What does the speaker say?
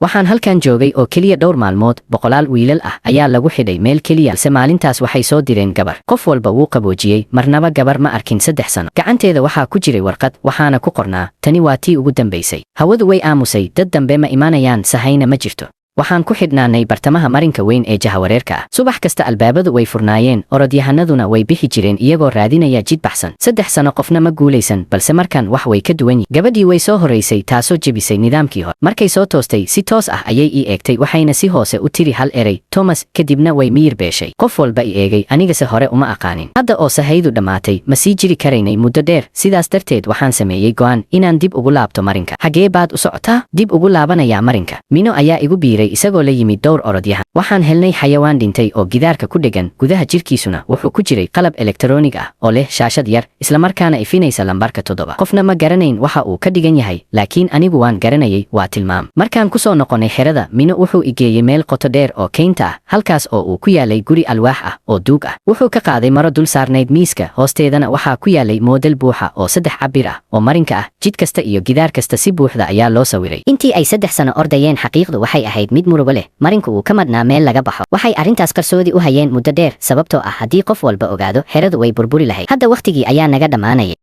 waxaan halkan joogay oo keliya dhowr maalmood, boqolaal wiilal ah ayaa lagu xidhay meel keliya, balse maalintaas waxay soo direen gabar. Qof walba wuu qaboojiyey, marnaba gabar ma arkin 3 sano. Gacanteeda waxaa ku jiray warqad, waxaana ku qornaa, tani waa tii ugu dambaysay. Hawadu way aamusay, dad dambe ma imanayaan, sahayna ma jirto. waxaan ku xidhnaanay bartamaha marinka weyn ee jahawareerka ah. Subax kasta albaabadu way furnaayeen, orodyahanaduna way bixi jireen iyagoo raadinaya jid baxsan. 3 sano qofna ma guulaysan, balse markan wax way ka duwan yihiin. Gabadhii way soo horeysay, taasoo jebisay nidaamkii hore. Markay soo toostay, si toos ah ayay ii eegtay, waxayna si hoose u tiri hal erey, Thomas, kadibna way miyir beeshay. Qof walba i eegay, anigase hore uma aqaanin. Hadda oo sahaydu dhammaatay, ma sii jiri karaynay muddo dheer, sidaas darteed waxaan sameeyey go'aan inaan dib ugu laabto marinka. Xagee baad u socotaa? Dib ugu laabanayaa marinka. Mino ayaa igu biiray isagoo la yimid dhowr orodyahan. Waxaan helnay xayawaan dhintay oo gidaarka ku dhegan, gudaha jirkiisuna wuxuu ku jiray qalab elektaroonig ah oo leh shaashad yar, isla markaana ifinaysa lambarka 7. Qofna ma garanayn waxa uu ka dhigan yahay, laakiin anigu waan garanayay, waa tilmaam. Markaan ku soo noqonay xerada, Mino wuxuu igeeyey meel qoto dheer oo keynta ah, halkaas oo uu ku yaalay guri alwaax ah oo duug ah. Wuxuu ka qaaday maro dul saarnayd miiska, hoosteedana waxaa ku yaalay moodel buuxa oo 3 cabir ah oo marinka ah. Jid kasta iyo gidaar kasta si buuxda ayaa loo sawiray. Intii ay 3 sano ordayeen, xaqiiqdu waxay ahayd mid murugo leh. Marinku uu ka madnaa meel laga baxo. Waxay arrintaas qarsoodi u hayeen muddo dheer, sababtoo ah haddii qof walba ogaado, xeradu way burburi lahayd. Hadda waqtigii ayaa naga dhammaanayay.